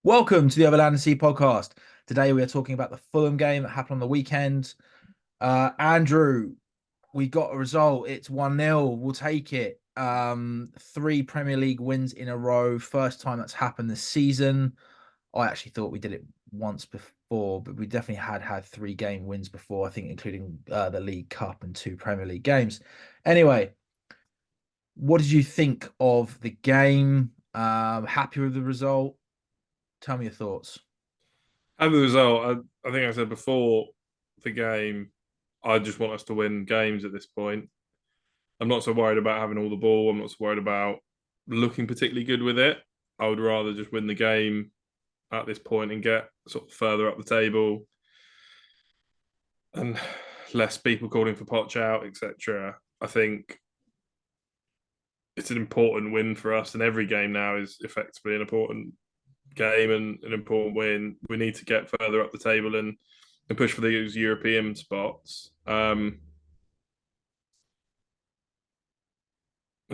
Welcome to the Overland and Sea podcast. Today we are talking about the Fulham game that happened on the weekend. Andrew, we got a result. It's 1-0. We'll take it. Three Premier League wins in a row. First time that's happened this season. I actually thought we did it once before, but we definitely had three game wins before, I think, including the League Cup and two Premier League games. Anyway, what did you think of the game? Happy with the result? Tell me your thoughts. As a result, I think I said before the game, I just want us to win games at this point. I'm not so worried about having all the ball. I'm not so worried about looking particularly good with it. I would rather just win the game at this point and get sort of further up the table and less people calling for Poch out, etc. I think it's an important win for us, and every game now is effectively an important game and an important win. We need to get further up the table and push for those European spots. And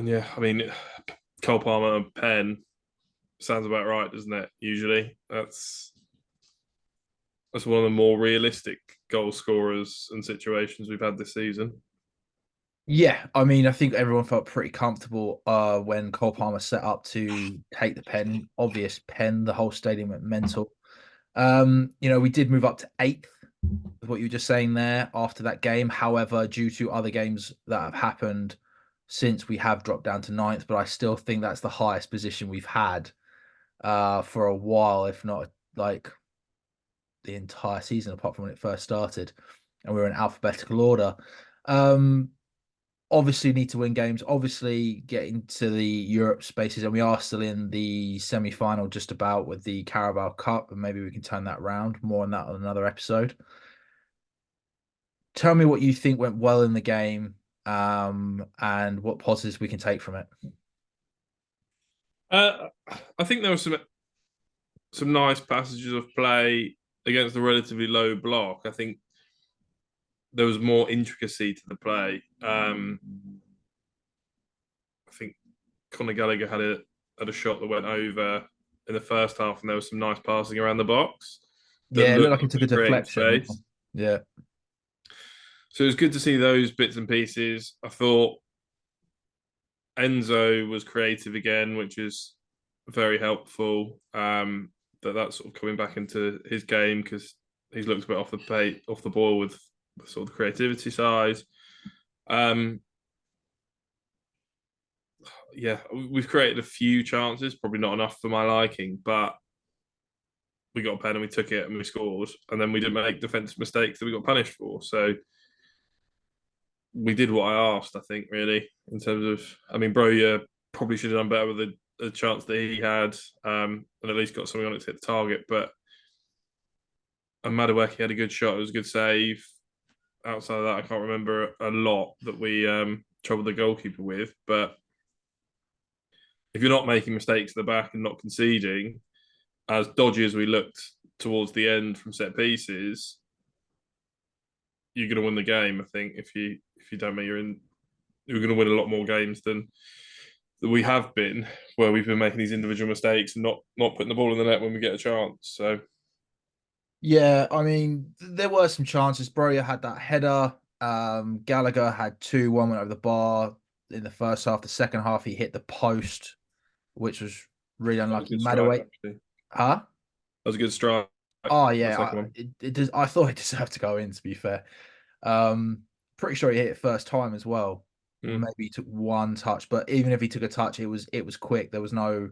yeah, I mean, Cole Palmer and Penn sounds about right, doesn't it? Usually, that's one of the more realistic goal scorers and situations we've had this season. Yeah, I mean, I think everyone felt pretty comfortable when Cole Palmer set up to take the pen. Obvious pen, the whole stadium went mental. We did move up to eighth, with what you were just saying there after that game. However, due to other games that have happened since, we have dropped down to ninth, but I still think that's the highest position we've had for a while, if not like the entire season, apart from when it first started, and we were in alphabetical order. Um, Obviously need to win games, obviously get into the Europe spaces, and we are still in the semi-final just about with the Carabao Cup, and maybe we can turn that round. More on that on another episode. Tell me what you think went well in the game, and what positives we can take from it. Uh, I think there were some nice passages of play against a relatively low block. I think there was more intricacy to the play. I think Conor Gallagher had a shot that went over in the first half, and there was some nice passing around the box that Yeah, it looked looked like it like took we a were creating deflection. space. Yeah. So it was good to see those bits and pieces. I thought Enzo was creative again, which is very helpful. That's sort of coming back into his game because he's looked a bit off the ball with sort of the creativity side. Um, yeah, we've created a few chances, probably not enough for my liking, but we got a pen and we took it and we scored, and then we didn't make defensive mistakes that we got punished for. So we did what I asked, I think, really, in terms of, I mean, Broja probably should have done better with the chance that he had, and at least got something on it to hit the target. But and Madueke had a good shot. It was a good save. Outside of that, I can't remember a lot that we troubled the goalkeeper with. But if you're not making mistakes at the back and not conceding, as dodgy as we looked towards the end from set pieces, you're going to win the game. I think if you don't make you're going to win a lot more games than we have been, where we've been making these individual mistakes and not putting the ball in the net when we get a chance. So Yeah, I mean, there were some chances. Broja had that header. Gallagher had two. One went over the bar in the first half. The second half, he hit the post, which was really that was a unlucky. good strike, Madaway, actually. That huh? was a good strike. Oh The yeah, second one. it does. I thought it deserved to go in. To be fair, pretty sure he hit it first time as well. Mm. Maybe he took one touch, but even if he took a touch, it was quick. There was no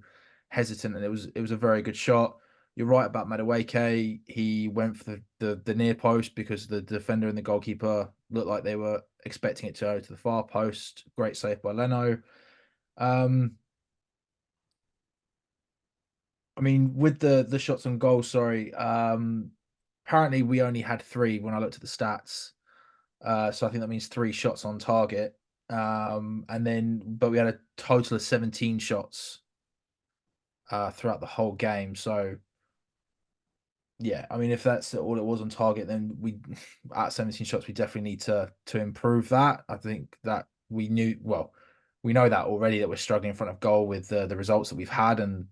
hesitant, and it was a very good shot. You're right about Madueke. He went for the near post because the defender and the goalkeeper looked like they were expecting it to go to the far post. Great save by Leno. Um, I mean, with the shots on goal, sorry. Apparently we only had three when I looked at the stats. So I think that means three shots on target. But we had a total of 17 shots throughout the whole game. So yeah, I mean, if that's all it was on target, then we at 17 shots, we definitely need to improve that. I think that we know that already that we're struggling in front of goal with the results that we've had and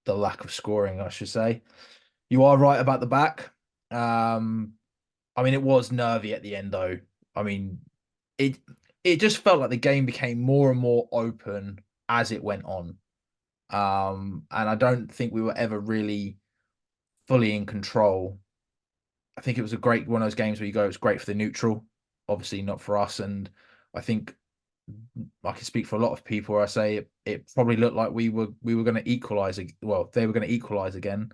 the lack of scoring, I should say. You are right about the back. Um, I mean, it was nervy at the end, though. I mean, it it just felt like the game became more and more open as it went on. And I don't think we were ever really fully in control. I think it was a great one of those games where you go, it's great for the neutral, obviously not for us. And I think I can speak for a lot of people where I say it probably looked like we were going to equalize. Well, they were going to equalize again,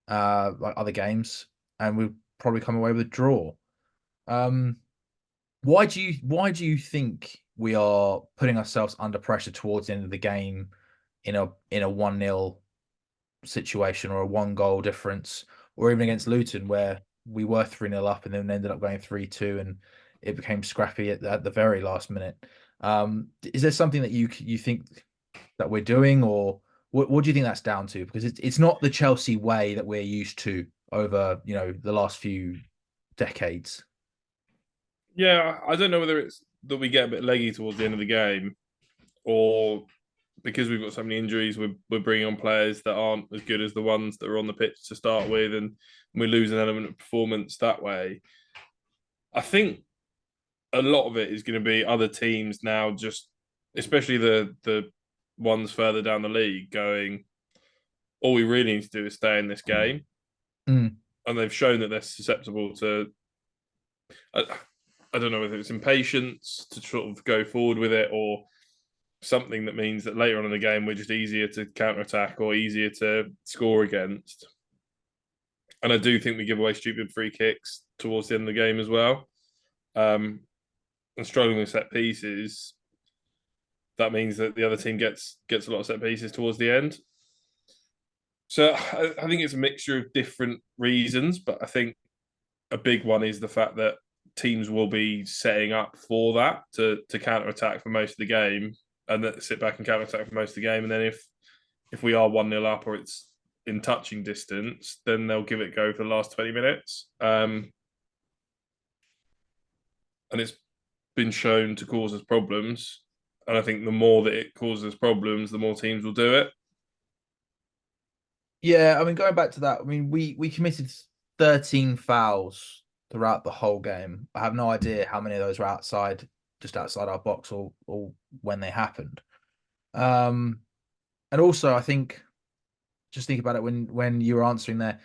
like other games, and we'd probably come away with a draw. Um, why do you think we are putting ourselves under pressure towards the end of the game in a 1-0 situation or a one goal difference, or even against Luton where we were 3-0 up and then ended up going 3-2 and it became scrappy at the very last minute. Is there something that you think that we're doing, or what do you think that's down to? Because it's not the Chelsea way that we're used to over the last few decades. Yeah, I don't know whether it's that we get a bit leggy towards the end of the game, or because we've got so many injuries, we're bringing on players that aren't as good as the ones that are on the pitch to start with, and we lose an element of performance that way. I think a lot of it is going to be other teams now, just especially the ones further down the league, going, all we really need to do is stay in this game, Mm. and they've shown that they're susceptible to. I, I don't know whether it's impatience to sort of go forward with it, or something that means that later on in the game we're just easier to counter attack or easier to score against. And I do think we give away stupid free kicks towards the end of the game as well. And struggling with set pieces, that means that the other team gets a lot of set pieces towards the end. So I think it's a mixture of different reasons, but I think a big one is the fact that teams will be setting up for that to counter attack for most of the game, and then sit back and counter attack for most of the game. And then if we are 1-0 up or it's in touching distance, then they'll give it a go for the last 20 minutes. And it's been shown to cause us problems. And I think the more that it causes problems, the more teams will do it. Yeah, I mean, going back to that, I mean, we committed 13 fouls throughout the whole game. I have no idea how many of those were just outside our box, or when they happened. Um, and also, I think just think about it when you were answering there.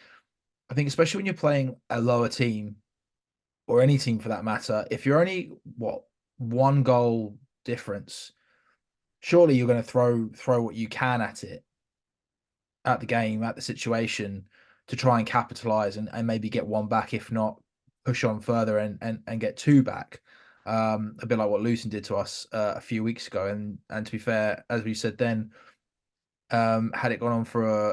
I think especially when you're playing a lower team or any team for that matter, if you're only one goal difference, surely you're going to throw what you can at the game, at the situation, to try and capitalize and maybe get one back, if not push on further and get two back. A bit like what Luton did to us a few weeks ago. And to be fair, as we said then, had it gone on for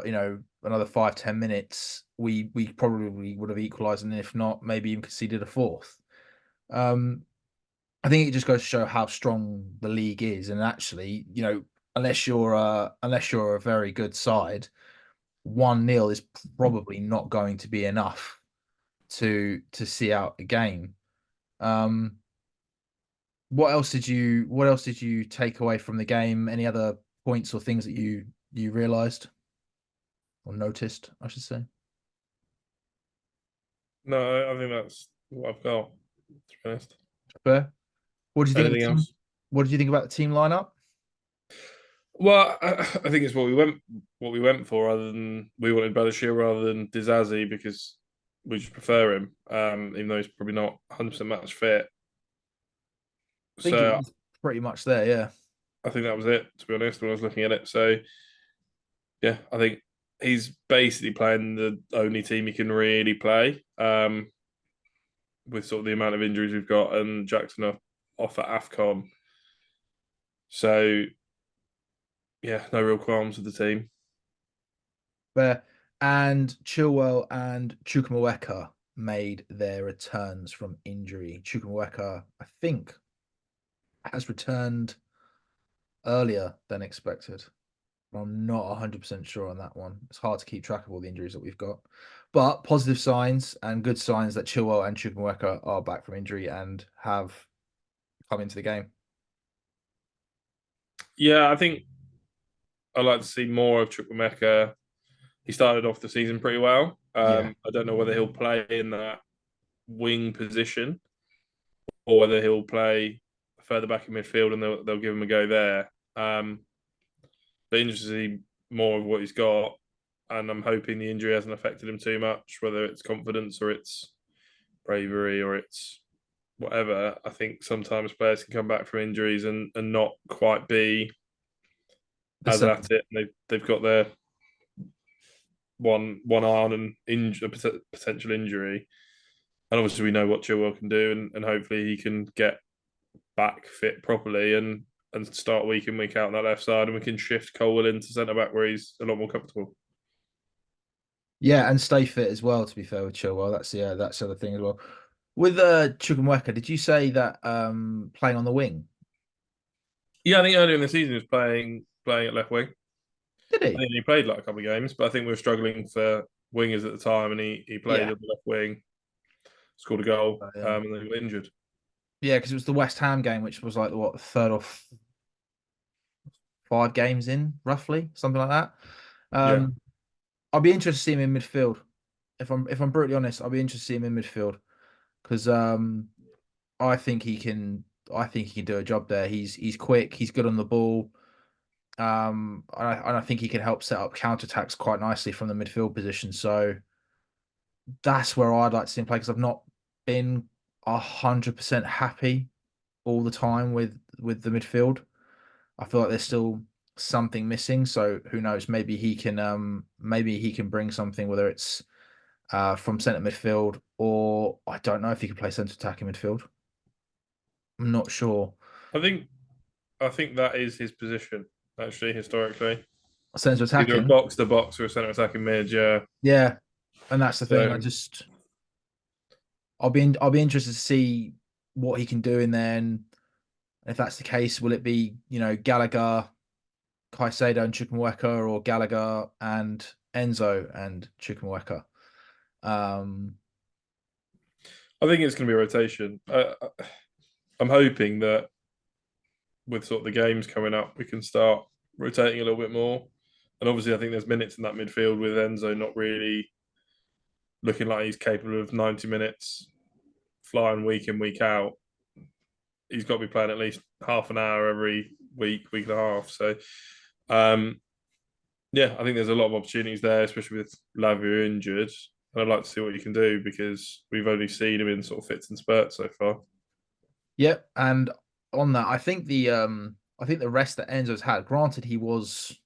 another 5-10 minutes, we probably would have equalised, and if not, maybe even conceded a fourth. Um, I think it just goes to show how strong the league is, and actually, unless you're a very good side, 1-0 is probably not going to be enough to see out a game. Um, what else did you take away from the game? Any other points or things that you realized or noticed, I should say? No, I think that's what I've got, to be honest. Fair. What do you think of the Anything team? else? What did you think about the team lineup? Well, I think it's what we went for, rather than we wanted Badiashile rather than Dizazi, because we just prefer him, even though he's probably not 100% match fit. I think it So was pretty much there, yeah. I think that was it, to be honest, when I was looking at it. So yeah, I think he's basically playing the only team he can really play, with sort of the amount of injuries we've got, and Jackson off at AFCON. So yeah, no real qualms with the team. Fair. And Chilwell and Chukwuemeka made their returns from injury. Chukwuemeka, I think, has returned earlier than expected. I'm not 100% sure on that one. It's hard to keep track of all the injuries that we've got. But positive signs and good signs that Chilwell and Chukwuemeka are back from injury and have come into the game. Yeah, I think I'd like to see more of Chukwuemeka. he started off the season pretty well. Yeah. I don't know whether he'll play in that wing position or whether he'll play further back in midfield and they'll give him a go there. But interested to see more of what he's got, and I'm hoping the injury hasn't affected him too much, whether it's confidence or it's bravery or it's whatever. I think sometimes players can come back from injuries and not quite be The as same. at it. They've got their one eye on a potential injury, and obviously we know what Chilwell can do, and hopefully he can get back fit properly and start week in week out on that left side, and we can shift Colwell into centre back where he's a lot more comfortable. Yeah, and stay fit as well, to be fair with Chilwell. That's the other thing as well. With Chukwuemeka, did you say that playing on the wing? Yeah, I think earlier in the season he was playing at left wing. Did I he? think he played like a couple of games, but I think we were struggling for wingers at the time, and he played Yeah. at the left wing, scored a goal, Yeah. and then he got injured. Yeah, because it was the West Ham game, which was like what, third or five games in, roughly, something like that. Yeah, I'll be interested to see him in midfield. If I'm brutally honest, I'll be interested to see him in midfield because I think he can. I think he can do a job there. He's quick. He's good on the ball. And I think he can help set up counterattacks quite nicely from the midfield position. So that's where I'd like to see him play because I've not been 100% happy all the time with the midfield. I feel like there's still something missing. So who knows? Maybe he can bring something, whether it's from centre midfield, or I don't know if he can play centre attacking midfield. I'm not sure. I think I think that is his position actually historically. Centre Either a attacking, box to box or a centre attacking mid. Yeah, yeah, and that's the thing. so I'll be interested to see what he can do in there. And if that's the case, will it be Gallagher, Caicedo, and Chukwuemeka, or Gallagher and Enzo and Chukwuemeka? Um, I think it's going to be a rotation. I'm hoping that with sort of the games coming up, we can start rotating a little bit more. And obviously, I think there's minutes in that midfield with Enzo not really looking like he's capable of 90 minutes flying week in, week out. He's got to be playing at least half an hour every week and a half. So, um, yeah, I think there's a lot of opportunities there, especially with Lavia injured. And I'd like to see what he can do because we've only seen him in sort of fits and spurts so far. Yep, and on that, I think the rest that Enzo's had, granted he was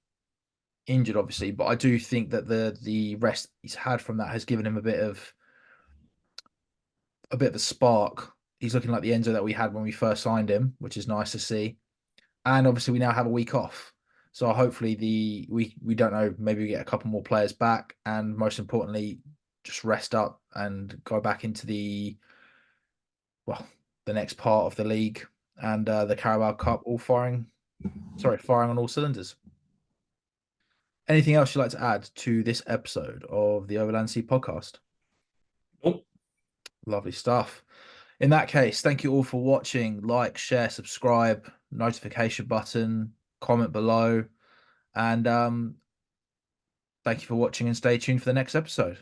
injured obviously, but I do think that the rest he's had from that has given him a bit of a spark. He's looking like the Enzo that we had when we first signed him, which is nice to see. And obviously we now have a week off. So hopefully we don't know, maybe we get a couple more players back and most importantly just rest up and go back into the next part of the league and the Carabao Cup all firing on all cylinders. Anything else you'd like to add to this episode of the Overland Sea podcast? Oh, Lovely stuff. In that case, thank you all for watching. Like, share, subscribe, notification button, comment below, and thank you for watching and stay tuned for the next episode.